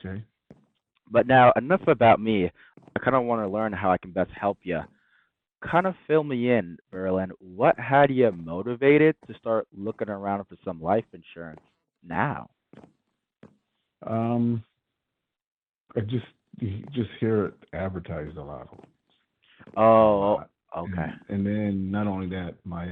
Okay. But now, enough about me. I kind of want to learn how I can best help you. Kind of fill me in, Berlin. What had you motivated to start looking around for some life insurance now? Um, I just you just hear it advertised a Oh, lot, okay. and then not only that, my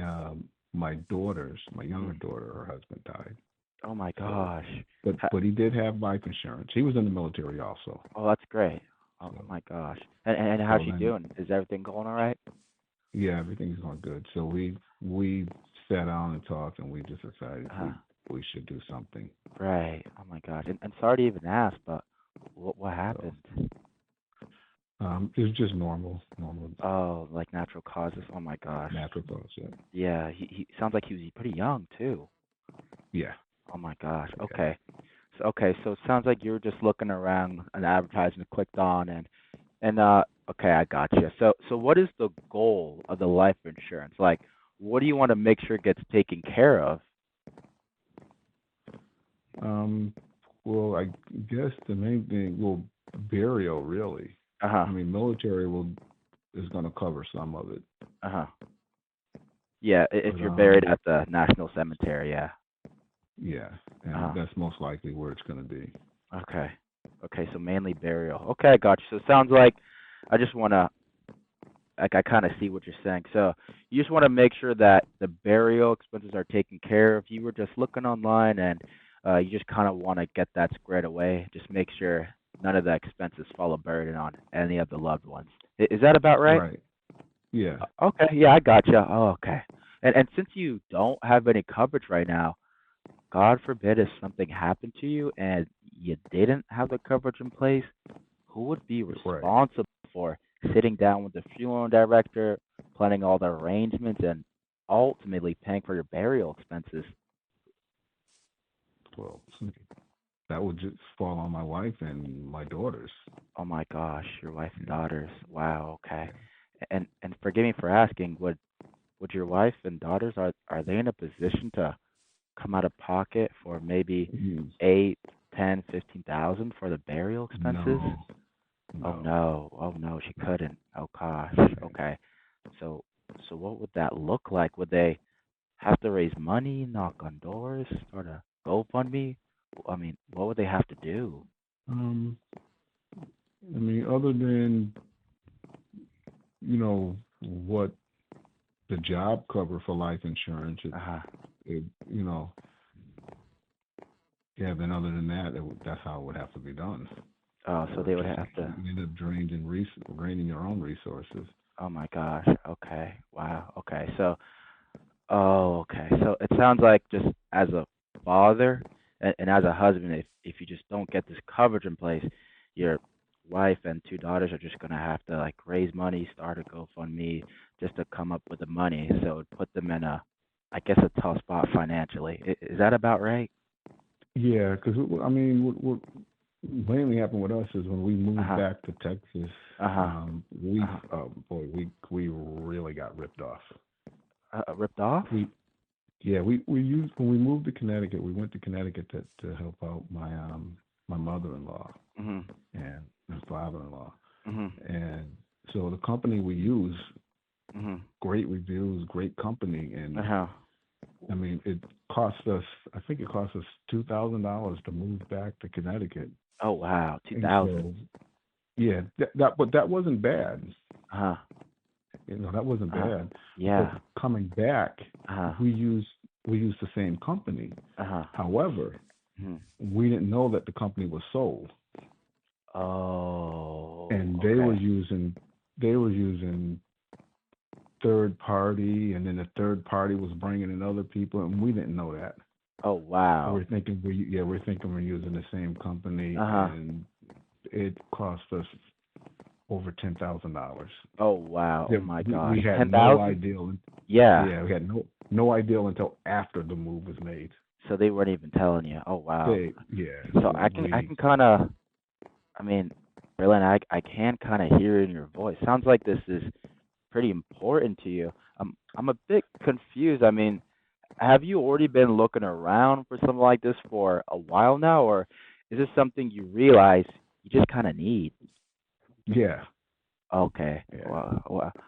younger Mm. daughter, her husband died. Oh my So, gosh. but Ha- but he did have life insurance. He was in the military also. Oh, that's great. Oh So my gosh. And how's so she then doing? Is everything going all right? yeah, everything's going good. So we sat down and talked, and we just decided Uh, we should do something. right. Oh my gosh. And sorry to even ask, but what So happened? it was just normal Oh, like natural causes. Oh my gosh. natural cause. Yeah, Yeah, he sounds like he was pretty young too. yeah, Oh my gosh. yeah. Okay, so it sounds like you were just looking around an advertisement clicked on and okay, I got you. So what is the goal of the life insurance? Like what do you want to make sure gets taken care of? Um, well, I guess the main thing, well, burial really. Uh-huh. I mean, military will is going to cover some of it, Uh-huh. Yeah, if but you're buried at the National Cemetery, yeah. yeah, and Uh-huh. that's most likely where it's going to be. Okay. Okay, so mainly burial. Okay, I got you. So it sounds like I just want to like I kind of see what you're saying. So you just want to make sure that the burial expenses are taken care of. You were just looking online and you just kind of want to get that squared away. Just make sure none of the expenses fall a burden on any of the loved ones. Is that about right? Right. Yeah. Okay, yeah, I got you. Oh, okay. And since you don't have any coverage right now, God forbid if something happened to you and you didn't have the coverage in place, who would be Right. responsible for sitting down with the funeral director, planning all the arrangements, and ultimately paying for your burial expenses? Well, that would just fall on my wife and my daughters. Oh my gosh, your wife and Yeah. daughters. Wow, okay. Yeah. And forgive me for asking, would your wife and daughters are they in a position to come out of pocket for maybe Mhm. 8, 10, 15,000 for the burial expenses? No. Oh No. no, oh no, she No. couldn't. Oh gosh, Yeah. okay. So so what would that look like? Would they have to raise money, knock on doors, start a GoFundMe? I mean, what would they have to do? Um. I mean, other than what the job cover for life insurance, Uh-huh. it yeah. Then other than that, that's how it would have to be done, Oh, so or they would just have to. you end up draining your own resources. Oh my gosh. Okay. Wow. Okay. So, oh, okay. So it sounds like just as a father and as a husband, if you just don't get this coverage in place, your wife and two daughters are just gonna have to like raise money, start a GoFundMe just to come up with the money. So it put them in a, I guess, a tough spot financially. Is that about right? Yeah, because I mean, what mainly happened with us is when we Uh moved huh. back to Texas, Uh huh. Uh we huh. boy, we really got ripped off. Ripped off? We Yeah, we used when we moved to Connecticut. We went to Connecticut to help out my mother-in-law Mhm. and my father-in-law, Mhm. and so the company we use, Mhm. great reviews, great company, Uh and huh. I mean it cost us. I think it cost us $2,000 to move back to Connecticut, Oh wow. Two and thousand. so yeah, but that wasn't bad. Uh huh. That wasn't Uh huh. bad. But Yeah. coming back, Uh huh. we used we used the same company. Uh huh. However, Mhm. we didn't know that the company was sold, Oh. and Okay. they were using third party, and then the third party was bringing in other people, and we didn't know that. Oh So wow. we're thinking we're using the same company, Uh huh. and it cost us over $10,000. Oh wow. Oh Yeah, my we gosh. had no 10,000? idea. Yeah. Yeah, we had no idea until after the move was made. So they weren't even telling you. Oh wow. So So I can kind of, I mean, Berlin, I can kind of hear in your voice. Sounds like this is pretty important to you. I'm a bit confused. I mean, have you already been looking around for something like this for a while now, or is this something you realize you just kind of need? Yeah, Okay. yeah.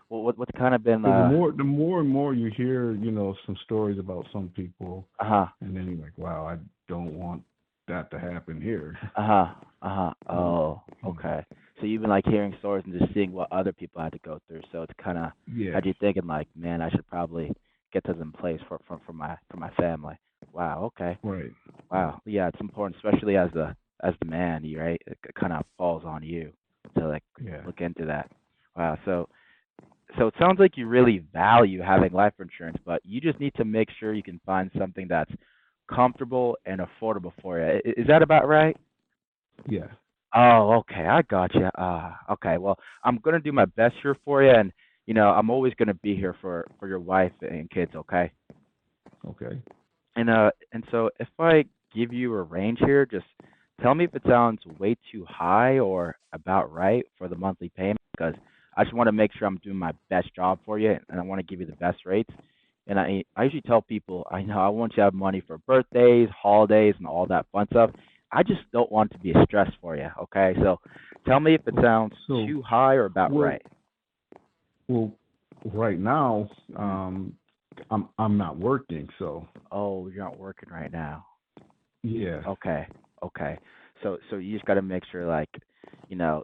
What's kind of been Because the more and more you hear, some stories about some people, uh-huh. and then you're like, wow, I don't want that to happen here. Uh-huh. Uh-huh. Mm, Oh, mm. okay. So you've been like hearing stories and just seeing what other people had to go through. So it's kind of Yeah, had you thinking like, man, I should probably get this in place for my family. Wow. Okay. right, right. Wow. Yeah, it's important, especially as the man, right? It kind of falls on you to like Yeah, look into that. Wow. So it sounds like you really value having life insurance, but you just need to make sure you can find something that's comfortable and affordable for you. Is that about right? yeah. Oh, okay. I got you. Okay. Well, I'm gonna do my best here for you, and I'm always gonna be here for your wife and kids. Okay. Okay. And so if I give you a range here, just tell me if it sounds way too high or about right for the monthly payment, because I just want to make sure I'm doing my best job for you, and I want to give you the best rates. And I usually tell people, I know I want you to have money for birthdays, holidays, and all that fun stuff. I just don't want it to be a stress for you. Okay, so tell me if it Oh, sounds so, too high or about well, right. well, right now, Hmm. I'm not working, so Oh, you're not working right now. yeah. Okay. Okay. So you just got to make sure, like, you know,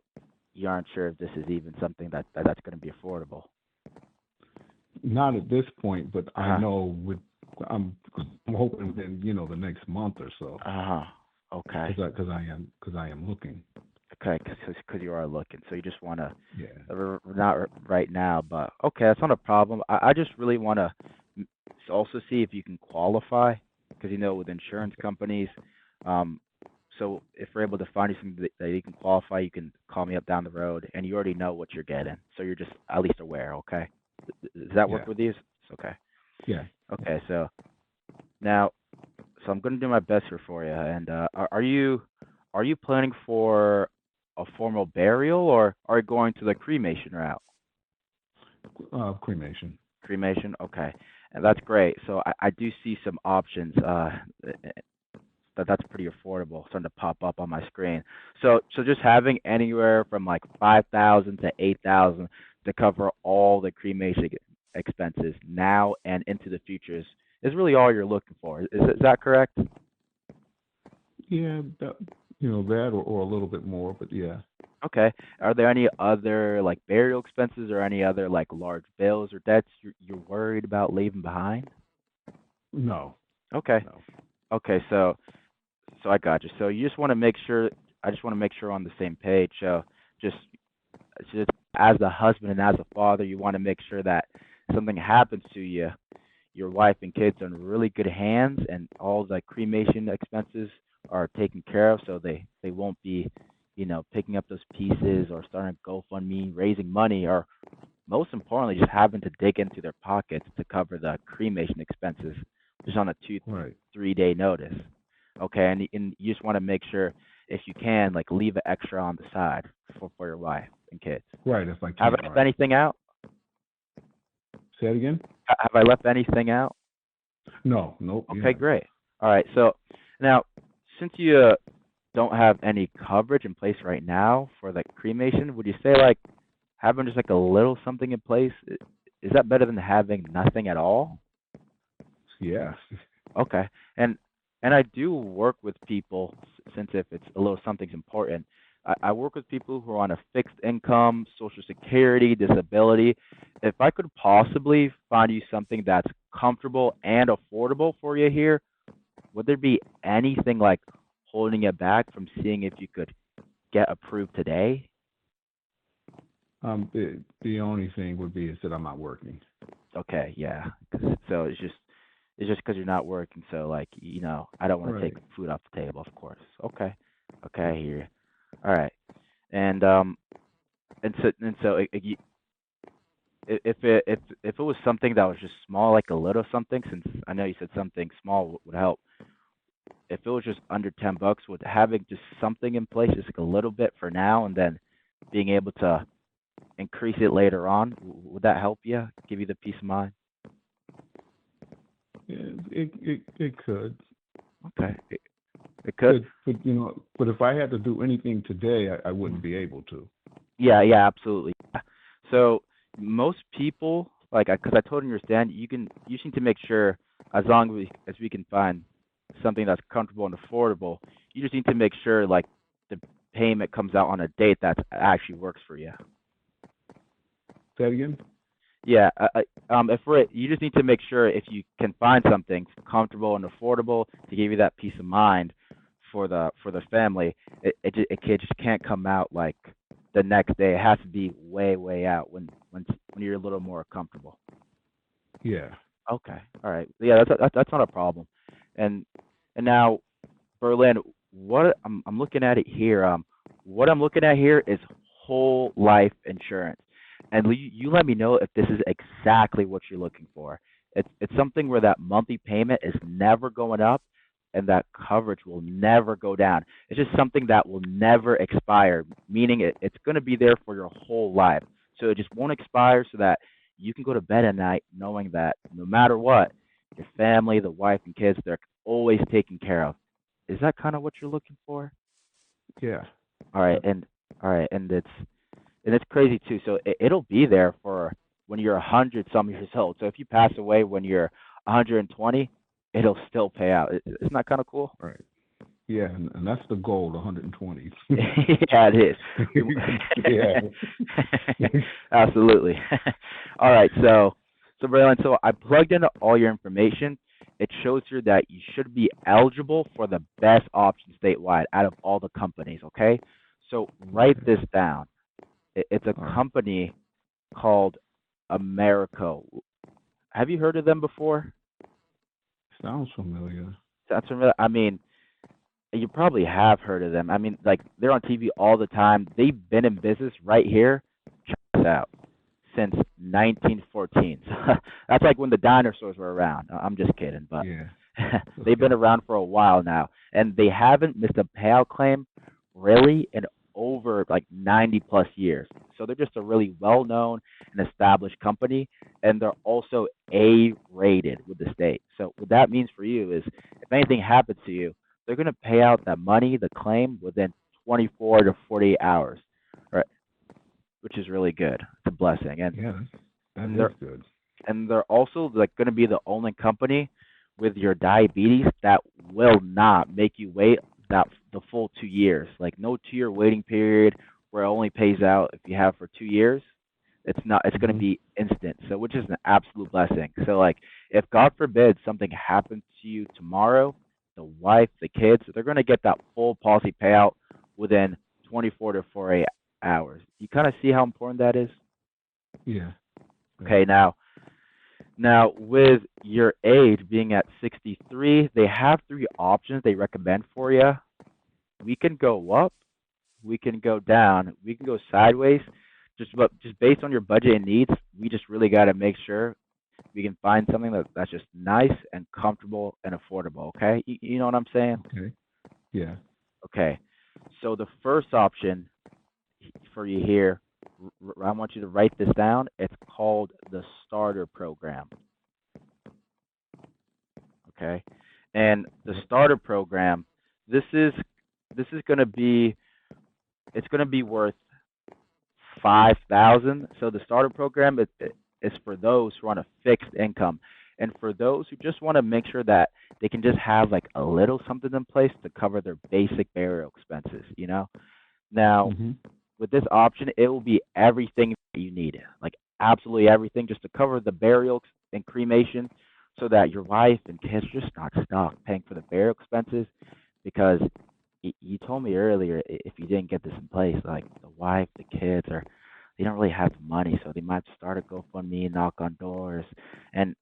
you aren't sure if this is even something that's going to be affordable. Not at this point, but Uh I huh. know I'm hoping within the next month or so, Uh huh. Okay. because I am looking. Okay. Because you are looking, so you just want to Yeah, not right now, but okay, that's not a problem. I just really want to also see if you can qualify, because with insurance companies, um, so if we're able to find you something that you can qualify, you can call me up down the road, and you already know what you're getting, so you're just at least aware. Okay, does that work yeah, with you? It's okay. yeah. Okay, so now, so I'm going to do my best here for you. And are you planning for a formal burial, or are you going to the cremation route? Cremation. Cremation, okay, and that's great. So I do see some options. That's pretty affordable, starting to pop up on my screen. So just having anywhere from like 5,000 to 8,000 to cover all the cremation expenses now and into the future is really all you're looking for. Is that correct? Yeah, that or a little bit more, but yeah. Okay. Are there any other like burial expenses or any other like large bills or debts you're worried about leaving behind? No, Okay. no. Okay. So I got you. So you just want to make sure. I just want to make sure we're on the same page. So just just as a husband and as a father, you want to make sure that something happens to you, your wife and kids are in really good hands, and all the cremation expenses are taken care of, so they won't be, picking up those pieces or starting a GoFundMe, raising money, or most importantly, just having to dig into their pockets to cover the cremation expenses just on a two, Right, 3 day notice. Okay, and you just want to make sure if you can, like leave an extra on the side for your wife and kids. right. If I Have can, I left right. anything out? Say it again. Have I left anything out? No, nope. You Okay, haven't. great. All right, so now since you don't have any coverage in place right now for the cremation, would you say like having just like a little something in place is that better than having nothing at all? Yeah. Okay. And I do work with people since if it's a little something's important. I work with people who are on a fixed income, social security, disability. If I could possibly find you something that's comfortable and affordable for you here, would there be anything like holding you back from seeing if you could get approved today? The only thing would be is that I'm not working. Okay, yeah. So it's just because you're not working. So like I don't want to take Right. food off the table, of course. Okay, okay, I Right. hear you. All right, and if it was something that was just small, like a little something, since I know you said something small would help. If it was just under $10, would having just something in place, just like a little bit for now, and then being able to increase it later on, would that help you? Give you the peace of mind? Yeah, it could. Okay. It could. but if I had to do anything today, I wouldn't Mhm. be able to. Yeah, yeah, absolutely. Yeah. So most people, like, because I totally understand, you just need to make sure as long as we can find something that's comfortable and affordable, you just need to make sure like the payment comes out on a date that actually works for you. Say that again. Yeah, if you just need to make sure if you can find something comfortable and affordable to give you that peace of mind for the family, just can't come out like the next day. It has to be way out when you're a little more comfortable. Yeah. Okay, all right, yeah, that's not a problem. And now Berlin, what I'm looking at it here. What I'm looking at here is whole life insurance, and you let me know if this is exactly what you're looking for. It's something where that monthly payment is never going up, and that coverage will never go down. It's just something that will never expire, meaning it's going to be there for your whole life. So it just won't expire, so that you can go to bed at night knowing that no matter what, your family, the wife and kids, they're always taken care of. Is that kind of what you're looking for? Yeah. All right, Yep. and all right, and it's crazy too. So it'll be there for when you're 100 some years old. So if you pass away when you're 120, it'll still pay out. Isn't that kind of cool? Right. Yeah, and that's the goal, the 120. Yeah, it is. We, Yeah. absolutely. All right, so Braylon, so I plugged in all your information. It shows here that you should be eligible for the best option statewide out of all the companies. Okay, so write Okay. this down. It's a All right. company called Americo. Have you heard of them before? Sounds familiar. That's familiar. I mean, you probably have heard of them. I mean, like they're on TV all the time. They've been in business right here. Check this out. Since 1914. So that's like when the dinosaurs were around. I'm just kidding, but Yeah. they've been Okay. around for a while now, and they haven't missed a payout claim really in over like 90 plus years. So they're just a really well known and established company, and they're also A rated with the state. So what that means for you is if anything happens to you, they're going to pay out that money, the claim, within 24 to 48 hours, right? Which is really good. It's a blessing, Yeah, that and is they're good. also like going to be the only company with your diabetes that will not make you wait that the full 2 years. Like no 2 year waiting period where it only pays out if you have for 2 years. It's not. It's going to Hmm. be instant. So which is an absolute blessing. So like if God forbid something happens to you tomorrow, the wife, the kids, they're going to get that full policy payout within 24 to 48 hours. You kind of see how important that is. Yeah. Yeah. Okay, now, with your age being at 63, they have three options they recommend for you. We can go up, we can go down, we can go sideways. Just based on your budget and needs, we just really got to make sure we can find something that's just nice and comfortable and affordable. Okay, you know what I'm saying? Okay. Yeah. Okay, so the first option for you here, I want you to write this down. It's called the starter program. Okay, and the Yep. starter program, this is going to be it's going to be worth 5,000. So the starter program is for those who are on a fixed income, and for those who just want to make sure that they can just have like a little something in place to cover their basic burial expenses. Now Hmm. with this option, it will be everything that you need, like absolutely everything, just to cover the burial and cremation, so that your wife and kids are just not stuck paying for the burial expenses. Because you told me earlier, if you didn't get this in place, like the wife, the kids are, they don't really have the money, so they might start a GoFundMe, knock on doors, and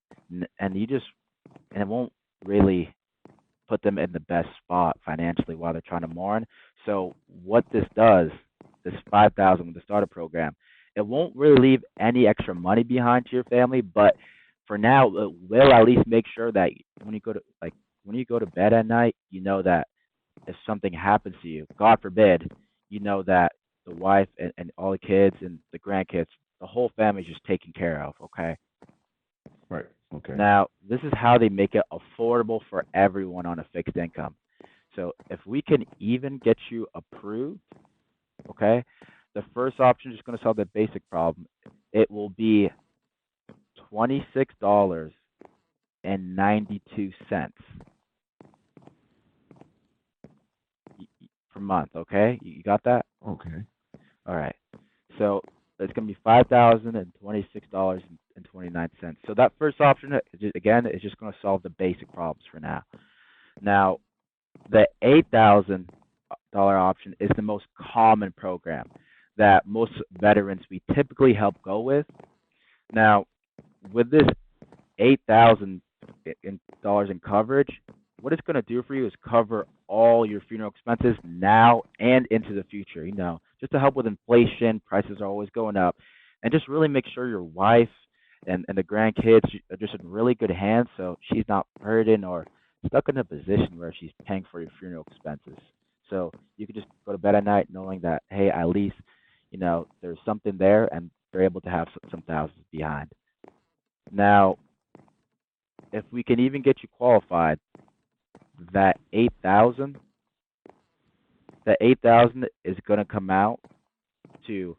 and you just and it won't really put them in the best spot financially while they're trying to mourn. So what this does, this 5,000 with the starter program, it won't really leave any extra money behind to your family, but for now, it will at least make sure that when you go to bed at night, you know that if something happens to you, God forbid, you know that the wife and all the kids and the grandkids, the whole family is just taken care of. Okay. Right. Okay. Now, this is how they make it affordable for everyone on a fixed income. So if we can even get you approved, okay, the first option is going to solve the basic problem. It will be $26.92 per month. Okay, you got that? Okay. All right. So it's going to be $5,026.29. So that first option, again, is just going to solve the basic problems for now. Now, the $8,000 option is the most common program that most veterans we typically help go with. Now, with this $8,000 in coverage, what it's going to do for you is cover all your funeral expenses now and into the future. Just to help with inflation, prices are always going up, and just really make sure your wife and the grandkids are just in really good hands, so she's not burdened or stuck in a position where she's paying for your funeral expenses. So you can just go to bed at night knowing that, hey, at least there's something there, and they're able to have some thousands behind. Now, if we can even get you qualified, that 8,000, that 8,000 is going to come out to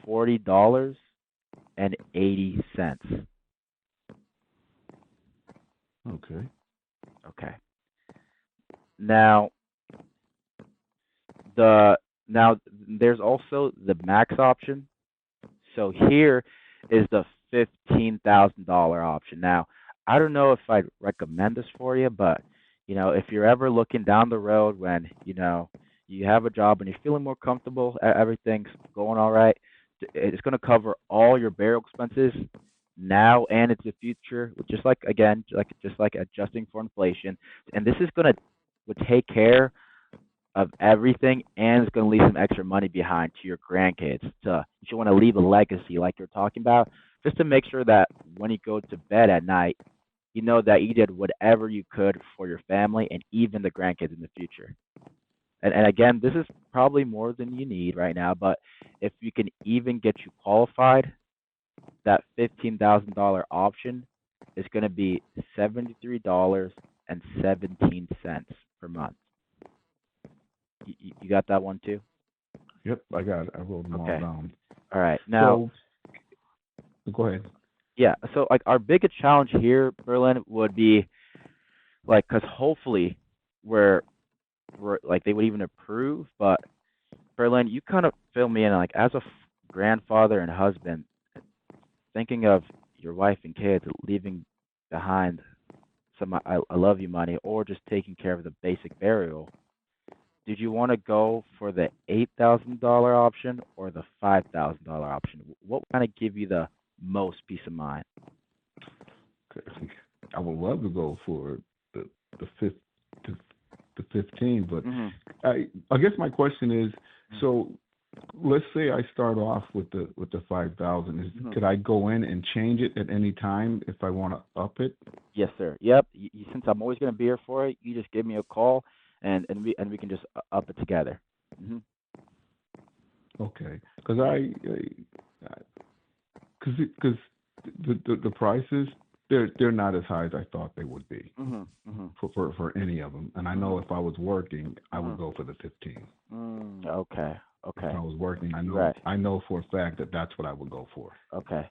$40.80. Okay. Okay. Now now there's also the max option. So here is the $15,000 option. Now, I don't know if I'd recommend this for you, but if you're ever looking down the road when you have a job and you're feeling more comfortable, everything's going all right, it's going to cover all your burial expenses now and into the future, just like again, just like adjusting for inflation. And this is going to would take care of everything, and it's going to leave some extra money behind to your grandkids. If you want to leave a legacy like you're talking about, just to make sure that when you go to bed at night, you know that you did whatever you could for your family and even the grandkids in the future. And again, this is probably more than you need right now, but if you can even get you qualified, that $15,000 option is going to be $73.17 per month. You got that one too? Yep, I got it. I wrote them all Okay. down. All right. Now, So go ahead. yeah. So like our biggest challenge here, Berlin, would be like because hopefully we're like they would even approve, but Berlin, you kind of fill me in like as a grandfather and husband, thinking of your wife and kids, leaving behind some I love you money, or just taking care of the basic burial. Did you want to go for the $8,000 option or the $5,000 option? What kind of give you the most peace of mind? I would love to go for the fifth the, the 15, but Hmm. I guess my question is, Hmm. so let's say I start off with the 5,000. Hmm. Could I go in and change it at any time if I want to up it? Yes, sir. Yep. Since I'm always going to be here for it, you just give me a call, and we can just up it together. Hmm. Okay, because because the prices they're not as high as I thought they would be Hmm. Hmm. for any of them. And I know Hmm. if I was working, I Hmm. would go for the 15. Okay. If I Okay. was working, Right. I know for a fact that that's what I would go for. Okay.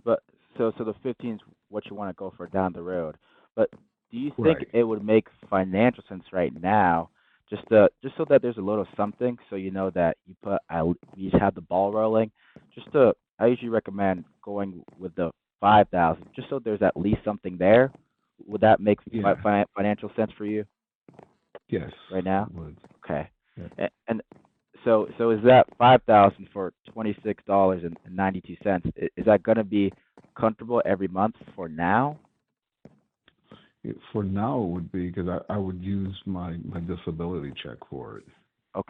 But so the 15 is what you want to go for down the road. But do you think Right. it would make financial sense right now, just so that there's a little something, so you know that you just have the ball rolling. I usually recommend going with the 5,000, just so there's at least something there. Would that make Yeah. financial sense for you Yes. right now? It would. Okay. Yeah. And so is that 5,000 for $26.92? Is that going to be comfortable every month for now? For now, it would be because I would use my disability check for it.